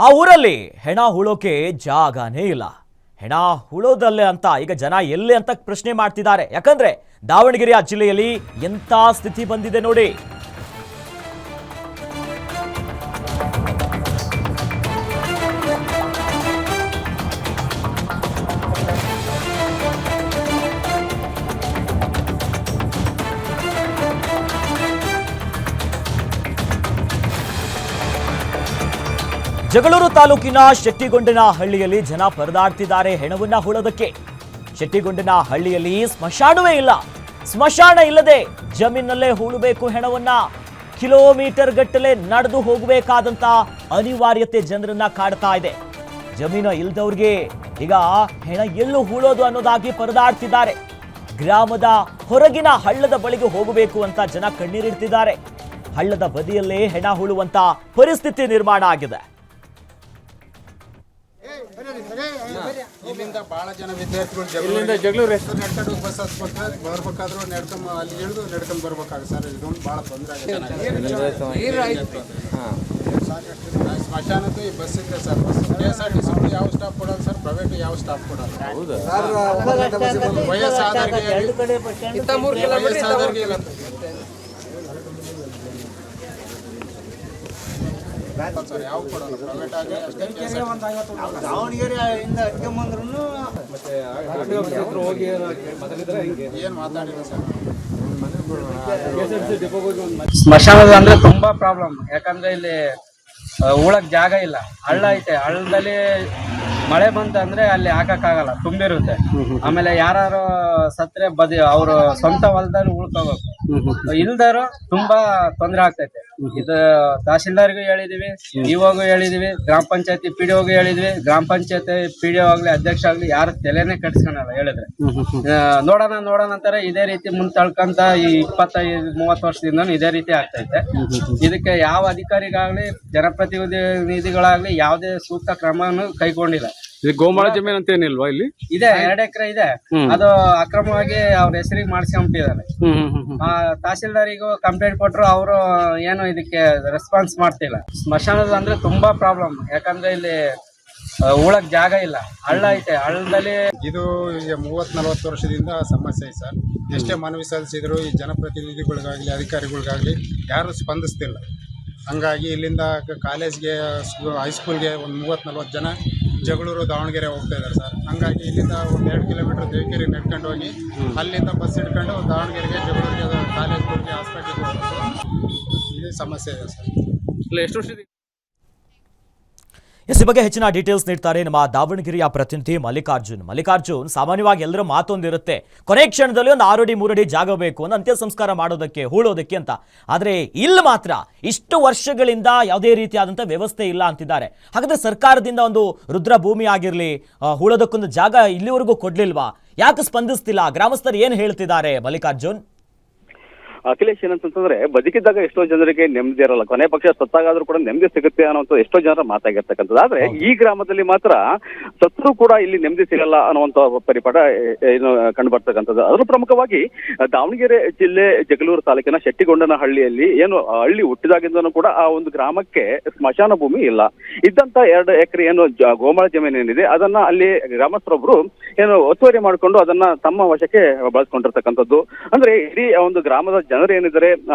ಆ ಊರಲ್ಲಿ ಹೆಣ ಹೂಳೋಕೆ ಜಾಗನೇ ಇಲ್ಲ. ಹೆಣ ಹೂಳೋದಲ್ಲೇ ಅಂತ ಈಗ ಜನ ಎಲ್ಲಿ ಅಂತ ಪ್ರಶ್ನೆ ಮಾಡ್ತಿದ್ದಾರೆ. ಯಾಕಂದ್ರೆ ದಾವಣಗೆರೆ ಜಿಲ್ಲೆಯಲ್ಲಿ ಎಂತ ಸ್ಥಿತಿ ಬಂದಿದೆ ನೋಡಿ. ಜಗಳೂರು ತಾಲೂಕಿನ ಶೆಟ್ಟಿಗೊಂಡನಹಳ್ಳಿಯಲ್ಲಿ ಜನ ಪರದಾಡ್ತಿದ್ದಾರೆ ಹೆಣವನ್ನ ಹೂಳೋದಕ್ಕೆ. ಶೆಟ್ಟಿಗೊಂಡನಹಳ್ಳಿಯಲ್ಲಿ ಸ್ಮಶಾನವೇ ಇಲ್ಲ. ಸ್ಮಶಾನ ಇಲ್ಲದೆ ಜಮೀನಲ್ಲೇ ಹೂಳಬೇಕು ಹೆಣವನ್ನ. ಕಿಲೋಮೀಟರ್ ಗಟ್ಟಲೆ ನಡೆದು ಹೋಗಬೇಕಾದಂತ ಅನಿವಾರ್ಯತೆ ಜನರನ್ನ ಕಾಡ್ತಾ ಇದೆ. ಜಮೀನು ಇಲ್ದವ್ರಿಗೆ ಈಗ ಹೆಣ ಎಲ್ಲೂ ಹೂಳೋದು ಅನ್ನೋದಾಗಿ ಪರದಾಡ್ತಿದ್ದಾರೆ. ಗ್ರಾಮದ ಹೊರಗಿನ ಹಳ್ಳದ ಬಳಿಗೆ ಹೋಗಬೇಕು ಅಂತ ಜನ ಕಣ್ಣೀರಿಡ್ತಿದ್ದಾರೆ. ಹಳ್ಳದ ಬದಿಯಲ್ಲೇ ಹೆಣ ಹೂಳುವಂತ ಪರಿಸ್ಥಿತಿ ನಿರ್ಮಾಣ ಆಗಿದೆ. ಇಲ್ಲಿಂದ ಬಹಳ ಜನ ವಿದ್ಯಾರ್ಥಿಗಳು ಜಗಳೂರು ನಡ್ಕೊಂಡು ಬಸ್ ಹತ್ಬೇಕಾದ್ರೆ ಬರ್ಬೇಕಾದ್ರೂ ನಡ್ಕೊಂಡು ಅಲ್ಲಿ ಇಳಿದು ನಡ್ಕೊಂಡು ಬರ್ಬೇಕಾಗುತ್ತೆ ಸರ್. ಇದೊಂದು ಭಾಳ ತೊಂದರೆ ಆಗುತ್ತೆ. ಸ್ಮಶಾನದ್ದು ಈ ಬಸ್ ಇದೆ ಸರ್. KSRTC ಯಾವ ಸ್ಟಾಪ್ ಕೊಡೋದು ಸರ್, ಪ್ರೈವೇಟ್ ಯಾವ ಸ್ಟಾಪ್ ಕೊಡೋದು. ವಯಸ್ಸಾದವ್ರಿಗೆ ಇಲ್ಲ ಸರ್, ಯಾವ ಕೊಡೋದು ಪ್ರೈವೇಟ್ ಆಗಿ ದಾವಣಗೆರೆಯಿಂದ ಅಡ್ಕೊಂಬಂದ್ರು ಏನು ಮಾತಾಡಿಲ್ಲ ಸರ್. ಸ್ಮಶಾನದ ಅಂದ್ರೆ ತುಂಬಾ ಪ್ರಾಬ್ಲಮ್. ಯಾಕಂದ್ರೆ ಇಲ್ಲಿ ಉಳಕ್ ಜಾಗ ಇಲ್ಲ. ಹಳ್ಳ ಐತೆ, ಹಳ್ಳದಲ್ಲಿ ಮಳೆ ಬಂತಂದ್ರೆ ಅಲ್ಲಿ ಹಾಕಕ್ಕಾಗಲ್ಲ, ತುಂಬಿರುತ್ತೆ. ಆಮೇಲೆ ಯಾರು ಸತ್ರೆ ಬದಿ ಅವರು ಸ್ವಂತ ಹೊಲದಲ್ಲಿ ಉಳ್ಕೋಬೇಕು. ಇಲ್ದಾರು ತುಂಬಾ ತೊಂದರೆ ಆಗ್ತೈತೆ. ಇದು ತಹಶೀಲ್ದಾರ್ಗೂ ಹೇಳಿದೀವಿ, ಇವಾಗೂ ಹೇಳಿದೀವಿ, ಗ್ರಾಮ ಪಂಚಾಯತಿ PDOಗೂ ಹೇಳಿದ್ವಿ. ಗ್ರಾಮ ಪಂಚಾಯತಿ PDO ಆಗ್ಲಿ ಅಧ್ಯಕ್ಷ ಆಗ್ಲಿ ಯಾರು ತಲೆನೇ ಕಟ್ಸ್ಕೊಳಲ್ಲ ಹೇಳಿದ್ರೆ. ನೋಡೋಣ ಅಂತಾರೆ. ಇದೇ ರೀತಿ ಮುಂತಳ್ಕಂತ ಈ 25-30 ವರ್ಷದಿಂದ ಇದೇ ರೀತಿ ಆಗ್ತೈತೆ. ಇದಕ್ಕೆ ಯಾವ ಅಧಿಕಾರಿಗಾಗ್ಲಿ ಜನಪ್ರತಿನಿಧಿಗಳಾಗ್ಲಿ ಯಾವುದೇ ಸೂಕ್ತ ಕ್ರಮವನ್ನು ಕೈಗೊಂಡಿಲ್ಲ. ಗೋಮಾಳ ಜಮೀನು ಅಂತ ಏನಿಲ್ವಾ ಇಲ್ಲಿ? ಇದೆ, 2 ಎಕರೆ ಇದೆ. ಅದು ಅಕ್ರಮವಾಗಿ ಅವ್ರ ಹೆಸರಿಗೆ ಮಾಡಿಸ್ಕೊಂಬಿಟ್ಟಿದ್ದಾರೆ. ತಹಶೀಲ್ದಾರಿಗೂ ಕಂಪ್ಲೇಂಟ್ ಕೊಟ್ಟರು, ಅವರು ಏನು ಇದಕ್ಕೆ ರೆಸ್ಪಾನ್ಸ್ ಮಾಡ್ತಿಲ್ಲ. ಸ್ಮಶಾನದ ಅಂದ್ರೆ ತುಂಬಾ ಪ್ರಾಬ್ಲಮ್. ಯಾಕಂದ್ರೆ ಇಲ್ಲಿ ಉಳಕ್ ಜಾಗ ಇಲ್ಲ. ಹಳ್ಳ ಐತೆ, ಹಳ್ಳದಲ್ಲಿ ಇದು ಈಗ 30-40 ವರ್ಷದಿಂದ ಸಮಸ್ಯೆ ಐತೆ ಸರ್. ಎಷ್ಟೇ ಮನವಿ ಸಲ್ಲಿಸಿದ್ರು ಈ ಜನಪ್ರತಿನಿಧಿಗಳಿಗಾಗಲಿ ಅಧಿಕಾರಿಗಳಿಗಾಗಲಿ ಯಾರು ಸ್ಪಂದಿಸ್ತಿಲ್ಲ. ಹಂಗಾಗಿ ಇಲ್ಲಿಂದ ಕಾಲೇಜ್ಗೆ ಹೈಸ್ಕೂಲ್ಗೆ ಒಂದು 30-40 ಜನ ಜಗಳೂರು ದಾವಣಗೆರೆ ಹೋಗ್ತಾ ಇದ್ದಾರೆ ಸರ್. ಹಂಗಾಗಿ ಇಲ್ಲಿಂದ ಒಂದು 2 ಕಿಲೋಮೀಟರ್ ದೇವಕೆರೆಗೆ ನಡ್ಕೊಂಡು ಹೋಗಿ ಅಲ್ಲಿಂದ ಬಸ್ ಹಿಡ್ಕೊಂಡು ದಾವಣಗೆರೆಗೆ, ಜಗಳೂರಿಗೆ, ಕಾಲೇಜ್ಗಳಿಗೆ, ಹಾಸ್ಪಿಟ್ಲಿಗೆ ಹೋಗ್ಬೇಕು. ಇದೇ ಸಮಸ್ಯೆ ಇದೆ ಸರ್. ಎಷ್ಟು ವರ್ಷ ಈ ಬಗ್ಗೆ ಹೆಚ್ಚಿನ ಡೀಟೇಲ್ಸ್ ನೀಡ್ತಾರೆ ನಮ್ಮ ದಾವಣಗೆರೆಯ ಪ್ರತಿನಿಧಿ ಮಲ್ಲಿಕಾರ್ಜುನ್. ಸಾಮಾನ್ಯವಾಗಿ ಎಲ್ಲರ ಮಾತೊಂದಿರುತ್ತೆ, ಕೊನೆ ಕ್ಷಣದಲ್ಲಿ ಒಂದು 6 ಅಡಿ 3 ಅಡಿ ಜಾಗ ಬೇಕು ಒಂದು ಅಂತ್ಯ ಸಂಸ್ಕಾರ ಮಾಡೋದಕ್ಕೆ, ಹೂಳೋದಕ್ಕೆ ಅಂತ. ಆದರೆ ಇಲ್ಲಿ ಮಾತ್ರ ಇಷ್ಟು ವರ್ಷಗಳಿಂದ ಯಾವುದೇ ರೀತಿಯಾದಂಥ ವ್ಯವಸ್ಥೆ ಇಲ್ಲ ಅಂತಿದ್ದಾರೆ. ಹಾಗಾದ್ರೆ ಸರ್ಕಾರದಿಂದ ಒಂದು ರುದ್ರ ಭೂಮಿ ಆಗಿರಲಿ, ಹೂಳೋದಕ್ಕೊಂದು ಜಾಗ ಇಲ್ಲಿವರೆಗೂ ಕೊಡ್ಲಿಲ್ವಾ? ಯಾಕೆ ಸ್ಪಂದಿಸ್ತಿಲ್ಲ? ಗ್ರಾಮಸ್ಥರು ಏನು ಹೇಳ್ತಿದ್ದಾರೆ ಮಲ್ಲಿಕಾರ್ಜುನ್? ಅಖಿಲೇಶ್, ಏನಂತಂದ್ರೆ ಬದುಕಿದ್ದಾಗ ಎಷ್ಟೋ ಜನರಿಗೆ ನೆಮ್ಮದಿ ಇರಲ್ಲ, ಕೊನೆ ಪಕ್ಷ ಸತ್ತಾಗಾದ್ರೂ ಕೂಡ ನೆಮ್ಮದಿ ಸಿಗುತ್ತೆ ಅನ್ನುವಂಥ ಎಷ್ಟೋ ಜನರ ಮಾತಾಗಿರ್ತಕ್ಕಂಥದ್ದು. ಆದ್ರೆ ಈ ಗ್ರಾಮದಲ್ಲಿ ಮಾತ್ರ ಸತ್ರು ಕೂಡ ಇಲ್ಲಿ ನೆಮ್ಮದಿ ಸಿಗಲ್ಲ ಅನ್ನುವಂಥ ಪರಿಪಾಠ ಏನು ಕಂಡು ಬರ್ತಕ್ಕಂಥದ್ದು. ಅದರ ಪ್ರಮುಖವಾಗಿ ದಾವಣಗೆರೆ ಜಿಲ್ಲೆ ಜಗಳೂರು ತಾಲೂಕಿನ ಶೆಟ್ಟಿಗೊಂಡನಹಳ್ಳಿಯಲ್ಲಿ ಏನು ಹಳ್ಳಿ ಹುಟ್ಟಿದಾಗಿಂದನೂ ಕೂಡ ಆ ಒಂದು ಗ್ರಾಮಕ್ಕೆ ಸ್ಮಶಾನ ಭೂಮಿ ಇಲ್ಲ. ಇದ್ದಂತ 2 ಎಕರೆ ಏನು ಗೋಮಾಳ ಜಮೀನು ಏನಿದೆ ಅದನ್ನ ಅಲ್ಲಿ ಗ್ರಾಮಸ್ಥರೊಬ್ರು ಏನು ಒತ್ತುವರಿ ಮಾಡಿಕೊಂಡು ಅದನ್ನ ತಮ್ಮ ವಶಕ್ಕೆ ಬಳಸ್ಕೊಂಡಿರ್ತಕ್ಕಂಥದ್ದು. ಅಂದ್ರೆ ಇಡೀ ಒಂದು ಗ್ರಾಮದ ಜನರು ಏನಿದ್ದಾರೆ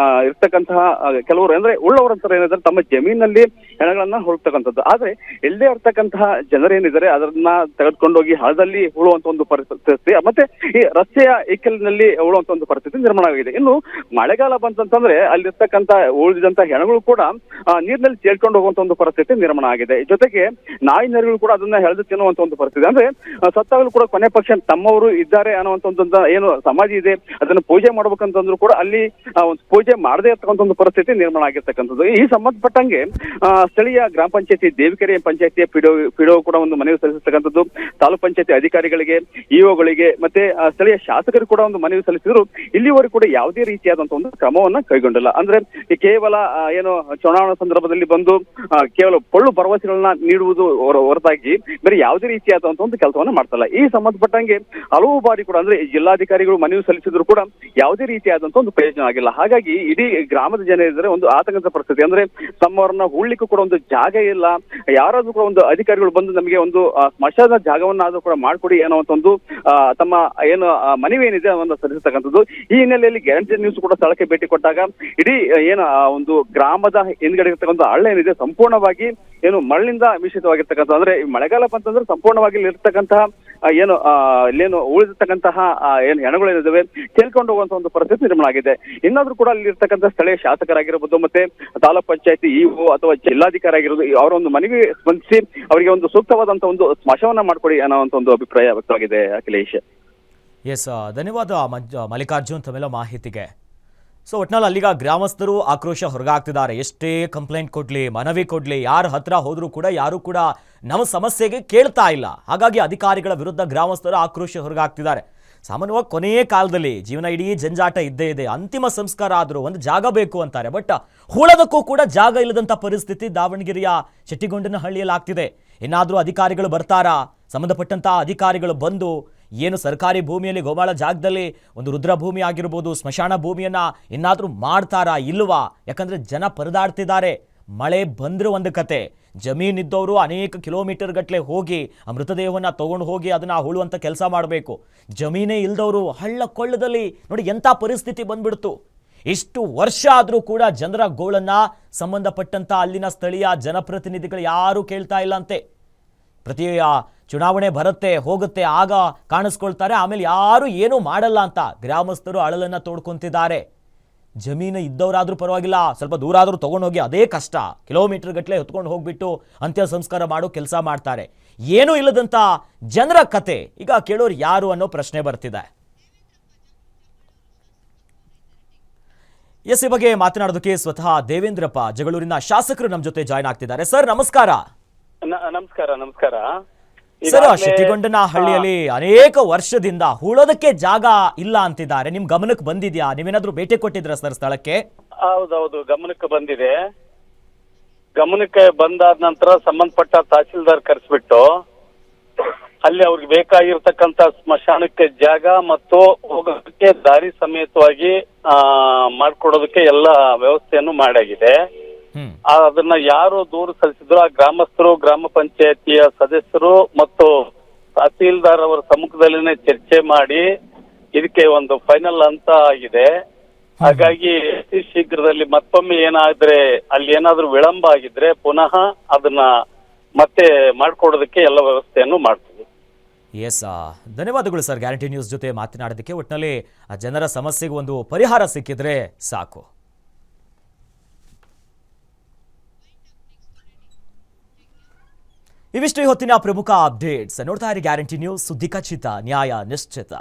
ಇರ್ತಕ್ಕಂತಹ ಕೆಲವರು ಅಂದ್ರೆ ಉಳ್ಳವರಂತರ ಏನಿದ್ದಾರೆ ತಮ್ಮ ಜಮೀನಲ್ಲಿ ಹೆಣಗಳನ್ನ ಹುಡುಕ್ತಕ್ಕಂಥದ್ದು. ಆದ್ರೆ ಎಲ್ಲೇ ಇರ್ತಕ್ಕಂತಹ ಜನರೇನಿದ್ದಾರೆ ಅದನ್ನ ತೆಗೆದುಕೊಂಡೋಗಿ ಹಳದಲ್ಲಿ ಉಳುವಂತ ಒಂದು ಪರಿಸ್ಥಿತಿ, ಮತ್ತೆ ಈ ರಸ್ತೆಯ ಇಕ್ಕಲಿನಲ್ಲಿ ಉಳುವಂತ ಒಂದು ಪರಿಸ್ಥಿತಿ ನಿರ್ಮಾಣ ಆಗಿದೆ. ಇನ್ನು ಮಳೆಗಾಲ ಬಂತಂತಂದ್ರೆ ಅಲ್ಲಿರ್ತಕ್ಕಂಥ ಉಳಿದಂತ ಹೆಣಗಳು ಕೂಡ ನೀರಿನಲ್ಲಿ ಸೇರ್ಕೊಂಡು ಹೋಗುವಂತ ಒಂದು ಪರಿಸ್ಥಿತಿ ನಿರ್ಮಾಣ ಆಗಿದೆ. ಜೊತೆಗೆ ನಾಯಿ ನರಿಗಳು ಕೂಡ ಅದನ್ನ ಎಳೆದು ತಿನ್ನುವಂತ ಒಂದು ಪರಿಸ್ಥಿತಿ. ಅಂದ್ರೆ ಸತ್ತಾಗಲೂ ಕೂಡ ಕೊನೆ ಪಕ್ಷ ತಮ್ಮವರು ಇದ್ದಾರೆ ಅನ್ನುವಂತ ಒಂದು ಏನು ಸಮಾಧಿ ಇದೆ ಅದನ್ನ ಪೂಜೆ ಮಾಡ್ಬೇಕಂತಂದ್ರು ಕೂಡ ಅಲ್ಲಿ ಒಂದು ಪೂಜೆ ಮಾಡದೇ ಇರ್ತಕ್ಕಂಥ ಒಂದು ಪರಿಸ್ಥಿತಿ ನಿರ್ಮಾಣ ಆಗಿರ್ತಕ್ಕಂಥದ್ದು. ಈ ಸಂಬಂಧಪಟ್ಟಂಗೆ ಸ್ಥಳೀಯ ಗ್ರಾಮ ಪಂಚಾಯತಿ, ದೇವಿಕೆರೆ ಪಂಚಾಯತಿಯ PDO ಕೂಡ ಒಂದು ಮನವಿ ಸಲ್ಲಿಸತಕ್ಕಂಥದ್ದು. ತಾಲೂಕ್ ಪಂಚಾಯತಿ ಅಧಿಕಾರಿಗಳಿಗೆ, EOಗಳಿಗೆ ಮತ್ತೆ ಸ್ಥಳೀಯ ಶಾಸಕರು ಕೂಡ ಒಂದು ಮನವಿ ಸಲ್ಲಿಸಿದ್ರು. ಇಲ್ಲಿವರೆಗೂ ಕೂಡ ಯಾವುದೇ ರೀತಿಯಾದಂತಹ ಒಂದು ಕ್ರಮವನ್ನ ಕೈಗೊಂಡಿಲ್ಲ. ಅಂದ್ರೆ ಕೇವಲ ಏನು ಚುನಾವಣಾ ಸಂದರ್ಭದಲ್ಲಿ ಬಂದು ಕೇವಲ ಪೊಳ್ಳು ಭರವಸೆಗಳನ್ನ ನೀಡುವುದು ಹೊರತಾಗಿ ಬೇರೆ ಯಾವುದೇ ರೀತಿಯಾದಂತಹ ಒಂದು ಕೆಲಸವನ್ನ ಮಾಡ್ತಲ್ಲ. ಈ ಸಂಬಂಧಪಟ್ಟಂಗೆ ಹಲವು ಬಾರಿ ಕೂಡ ಅಂದ್ರೆ ಜಿಲ್ಲಾಧಿಕಾರಿಗಳು ಮನವಿ ಸಲ್ಲಿಸಿದ್ರು ಕೂಡ ಯಾವುದೇ ರೀತಿಯಾದಂತಹ ಒಂದು ಪ್ರಯೋಜನ ಯೋಚನೆ ಆಗಿಲ್ಲ. ಹಾಗಾಗಿ ಇಡೀ ಗ್ರಾಮದ ಜನ ಇದ್ರೆ ಒಂದು ಆತಂಕದ ಪರಿಸ್ಥಿತಿ. ಅಂದ್ರೆ ತಮ್ಮವರನ್ನ ಹೂಳ್ಲಿಕ್ಕೂ ಕೂಡ ಒಂದು ಜಾಗ ಇಲ್ಲ. ಯಾರಾದ್ರೂ ಕೂಡ ಒಂದು ಅಧಿಕಾರಿಗಳು ಬಂದು ನಮಗೆ ಒಂದು ಸ್ಮಶಾನ ಜಾಗವನ್ನಾದ್ರೂ ಕೂಡ ಮಾಡ್ಕೊಡಿ ಅನ್ನುವಂತ ಒಂದು ತಮ್ಮ ಏನು ಮನವಿ ಏನಿದೆ ಒಂದು ಸಲ್ಲಿಸತಕ್ಕಂಥದ್ದು. ಈ ಹಿನ್ನೆಲೆಯಲ್ಲಿ ಗ್ಯಾರಂಟಿ ನ್ಯೂಸ್ ಕೂಡ ಸ್ಥಳಕ್ಕೆ ಭೇಟಿ ಕೊಟ್ಟಾಗ ಇಡೀ ಏನು ಒಂದು ಗ್ರಾಮದ ಹಿಂದ್ಗಡೆ ಇರ್ತಕ್ಕಂಥ ಹಳ್ಳ ಏನಿದೆ ಸಂಪೂರ್ಣವಾಗಿ ಏನು ಮರಳಿನಿಂದ ಮಿಶ್ರಿತವಾಗಿರ್ತಕ್ಕಂಥ, ಅಂದ್ರೆ ಮಳೆಗಾಲ ಬಂತಂದ್ರೆ ಸಂಪೂರ್ಣವಾಗಿ ಇಲ್ಲಿರ್ತಕ್ಕಂತಹ ಇಲ್ಲೇನು ಉಳಿದಿರ್ತಕ್ಕಂತಹ ಏನು ಹೆಣಗಳೇನಿದ್ದಾವೆ ಕೇಳ್ಕೊಂಡು ಹೋಗುವಂತ ಒಂದು ಪರಿಸ್ಥಿತಿ ನಿರ್ಮಾಣ ಆಗಿದೆ. ಇನ್ನಾದ್ರೂ ಕೂಡ ಅಲ್ಲಿರ್ತಕ್ಕಂಥ ಸ್ಥಳೀಯ ಶಾಸಕರಾಗಿರ್ಬೋದು, ಮತ್ತೆ ತಾಲೂಕ್ ಪಂಚಾಯತಿ ಇಒ ಅಥವಾ ಜಿಲ್ಲಾಧಿಕಾರಿ ಆಗಿರೋದು ಅವರ ಒಂದು ಮನವಿ ಸ್ಪಂದಿಸಿ ಅವರಿಗೆ ಒಂದು ಸೂಕ್ತವಾದಂತ ಒಂದು ಸ್ಮಶಾನ ಮಾಡ್ಕೊಡಿ ಅನ್ನೋಂತ ಒಂದು ಅಭಿಪ್ರಾಯ ವ್ಯಕ್ತವಾಗಿದೆ. ಅಖಿಲೇಶ್, ಎಸ್, ಧನ್ಯವಾದ ಮಲ್ಲಿಕಾರ್ಜುನ್ ತಮ್ಮೆಲ್ಲ ಮಾಹಿತಿಗೆ. ಸೊ ಒಟ್ನಲ್ಲಿ ಅಲ್ಲಿಗ ಗ್ರಾಮಸ್ಥರು ಆಕ್ರೋಶ ಹೊರಗಾಗ್ತಿದ್ದಾರೆ. ಎಷ್ಟೇ ಕಂಪ್ಲೇಂಟ್ ಕೊಡ್ಲಿ, ಮನವಿ ಕೊಡ್ಲಿ, ಯಾರ ಹತ್ರ ಹೋದ್ರೂ ಕೂಡ ಯಾರು ಕೂಡ ನಮ್ಮ ಸಮಸ್ಯೆಗೆ ಕೇಳ್ತಾ ಇಲ್ಲ. ಹಾಗಾಗಿ ಅಧಿಕಾರಿಗಳ ವಿರುದ್ಧ ಗ್ರಾಮಸ್ಥರು ಆಕ್ರೋಶ ಹೊರಗಾಗ್ತಿದ್ದಾರೆ. ಸಾಮಾನ್ಯವಾಗಿ ಕೊನೆಯ ಕಾಲದಲ್ಲಿ ಜೀವನ ಇಡೀ ಜಂಜಾಟ ಇದ್ದೇ ಇದೆ. ಅಂತಿಮ ಸಂಸ್ಕಾರ ಆದರೂ ಒಂದು ಜಾಗ ಬೇಕು ಅಂತಾರೆ. ಬಟ್ ಹೂಳೋದಕ್ಕೂ ಕೂಡ ಜಾಗ ಇಲ್ಲದಂಥ ಪರಿಸ್ಥಿತಿ ದಾವಣಗೆರೆಯ ಶೆಟ್ಟಿಗೊಂಡನಹಳ್ಳಿಯಲ್ಲಿ ಆಗ್ತಿದೆ. ಇನ್ನಾದರೂ ಅಧಿಕಾರಿಗಳು ಬರ್ತಾರಾ? ಸಂಬಂಧಪಟ್ಟಂಥ ಅಧಿಕಾರಿಗಳು ಬಂದು ಏನು ಸರ್ಕಾರಿ ಭೂಮಿಯಲ್ಲಿ ಗೋಮಾಳ ಜಾಗದಲ್ಲಿ ಒಂದು ರುದ್ರಭೂಮಿ ಆಗಿರ್ಬೋದು, ಸ್ಮಶಾನ ಭೂಮಿಯನ್ನು ಇನ್ನಾದರೂ ಮಾಡ್ತಾರಾ ಇಲ್ವಾ? ಯಾಕಂದರೆ ಜನ ಪರದಾಡ್ತಿದ್ದಾರೆ. ಮಳೆ ಬಂದರೂ ಒಂದು ಕತೆ, ಜಮೀನಿದ್ದವರು ಅನೇಕ ಕಿಲೋಮೀಟರ್ ಗಟ್ಟಲೆ ಹೋಗಿ ಆ ಮೃತದೇಹವನ್ನು ತೊಗೊಂಡು ಹೋಗಿ ಅದನ್ನು ಹೂಳುವಂಥ ಕೆಲಸ ಮಾಡಬೇಕು. ಜಮೀನೇ ಇಲ್ದವರು ಹಳ್ಳ ಕೊಳ್ಳದಲ್ಲಿ ನೋಡಿ ಎಂಥ ಪರಿಸ್ಥಿತಿ ಬಂದ್ಬಿಡ್ತು. ಇಷ್ಟು ವರ್ಷ ಆದರೂ ಕೂಡ ಜನರ ಗೋಳನ್ನು ಸಂಬಂಧಪಟ್ಟಂಥ ಅಲ್ಲಿನ ಸ್ಥಳೀಯ ಜನಪ್ರತಿನಿಧಿಗಳು ಯಾರೂ ಕೇಳ್ತಾ ಇಲ್ಲ ಅಂತೆ. ಪ್ರತಿ ಚುನಾವಣೆ ಬರುತ್ತೆ ಹೋಗುತ್ತೆ, ಆಗ ಕಾಣಿಸ್ಕೊಳ್ತಾರೆ, ಆಮೇಲೆ ಯಾರು ಏನೂ ಮಾಡಲ್ಲ ಅಂತ ಗ್ರಾಮಸ್ಥರು ಅಳಲನ್ನು ತೋಡ್ಕೊತಿದ್ದಾರೆ. ಜಮೀನು ಇದ್ದವರಾದರೂ ಪರವಾಗಿಲ್ಲ, ಸ್ವಲ್ಪ ದೂರ ಆದರೂ ತೊಗೊಂಡೋಗಿ ಅದೇ ಕಷ್ಟ, ಕಿಲೋಮೀಟರ್ ಗಟ್ಟಲೆ ಹೊತ್ಕೊಂಡು ಹೋಗ್ಬಿಟ್ಟು ಅಂತ್ಯ ಸಂಸ್ಕಾರ ಮಾಡೋ ಕೆಲಸ ಮಾಡ್ತಾರೆ. ಏನೂ ಇಲ್ಲದಂಥ ಜನರ ಕತೆ ಈಗ ಕೇಳೋರು ಯಾರು ಅನ್ನೋ ಪ್ರಶ್ನೆ ಬರ್ತಿದೆ. ಎಸ್, ಈ ಬಗ್ಗೆ ಮಾತನಾಡೋದಕ್ಕೆ ಸ್ವತಃ ದೇವೇಂದ್ರಪ್ಪ ಜಗಳೂರಿನ ಶಾಸಕರು ನಮ್ಮ ಜೊತೆ ಜಾಯ್ನ್ ಆಗ್ತಿದ್ದಾರೆ. ಸರ್ ನಮಸ್ಕಾರ. ನಮಸ್ಕಾರ. ಸರ್, ಶೆಟ್ಟಿಗೊಂಡನಹಳ್ಳಿಯಲ್ಲಿ ಅನೇಕ ವರ್ಷದಿಂದ ಹೂಳೋದಕ್ಕೆ ಜಾಗ ಇಲ್ಲ ಅಂತಿದ್ದಾರೆ. ನಿಮ್ ಗಮನಕ್ಕೆ ಬಂದಿದ್ಯಾ? ನೀವೇನಾದ್ರೂ ಭೇಟಿ ಕೊಟ್ಟಿದ್ರ ಸರ್ ಸ್ಥಳಕ್ಕೆ? ಹೌದೌದು, ಗಮನಕ್ಕೆ ಬಂದಿದೆ. ಗಮನಕ್ಕೆ ಬಂದಾದ ನಂತರ ಸಂಬಂಧಪಟ್ಟ ತಹಸೀಲ್ದಾರ್ ಕರೆಸ್ಬಿಟ್ಟು ಅಲ್ಲಿ ಅವ್ರಿಗೆ ಬೇಕಾಗಿರ್ತಕ್ಕಂಥ ಸ್ಮಶಾನಕ್ಕೆ ಜಾಗ ಮತ್ತು ಹೋಗೋದಕ್ಕೆ ದಾರಿ ಸಮೇತವಾಗಿ ಮಾಡ್ಕೊಡೋದಕ್ಕೆ ಎಲ್ಲ ವ್ಯವಸ್ಥೆಯನ್ನು ಮಾಡಾಗಿದೆ. ಅದನ್ನ ಯಾರು ದೂರು ಸಲ್ಲಿಸಿದ್ರು ಆ ಗ್ರಾಮಸ್ಥರು, ಗ್ರಾಮ ಪಂಚಾಯತಿಯ ಸದಸ್ಯರು ಮತ್ತು ತಹಸೀಲ್ದಾರ್ ಅವರ ಸಮ್ಮುಖದಲ್ಲಿನೇ ಚರ್ಚೆ ಮಾಡಿ ಇದಕ್ಕೆ ಒಂದು ಫೈನಲ್ ಅಂತ ಆಗಿದೆ. ಹಾಗಾಗಿ ಅತಿ ಶೀಘ್ರದಲ್ಲಿ ಮತ್ತೊಮ್ಮೆ ಏನಾದ್ರೆ ಅಲ್ಲಿ ಏನಾದ್ರೂ ವಿಳಂಬ ಆಗಿದ್ರೆ ಪುನಃ ಅದನ್ನ ಮತ್ತೆ ಮಾಡ್ಕೊಡೋದಕ್ಕೆ ಎಲ್ಲ ವ್ಯವಸ್ಥೆಯನ್ನು ಮಾಡ್ತೀವಿ. ಎಸ್, ಧನ್ಯವಾದಗಳು ಸರ್ ಗ್ಯಾರಂಟಿ ನ್ಯೂಸ್ ಜೊತೆ ಮಾತನಾಡೋದಕ್ಕೆ. ಒಟ್ಟಿನಲ್ಲಿ ಆ ಜನರ ಸಮಸ್ಯೆಗೆ ಒಂದು ಪರಿಹಾರ ಸಿಕ್ಕಿದ್ರೆ ಸಾಕು. ಇವಿಷ್ಟು ಹೊತ್ತಿನ ಪ್ರಮುಖ ಅಪ್ಡೇಟ್ಸ್. ನೋಡ್ತಾ ಇರಿ ಗ್ಯಾರಂಟಿ ನ್ಯೂಸ್, ಸುದ್ದಿ ಖಚಿತ, ನ್ಯಾಯ ನಿಶ್ಚಿತ.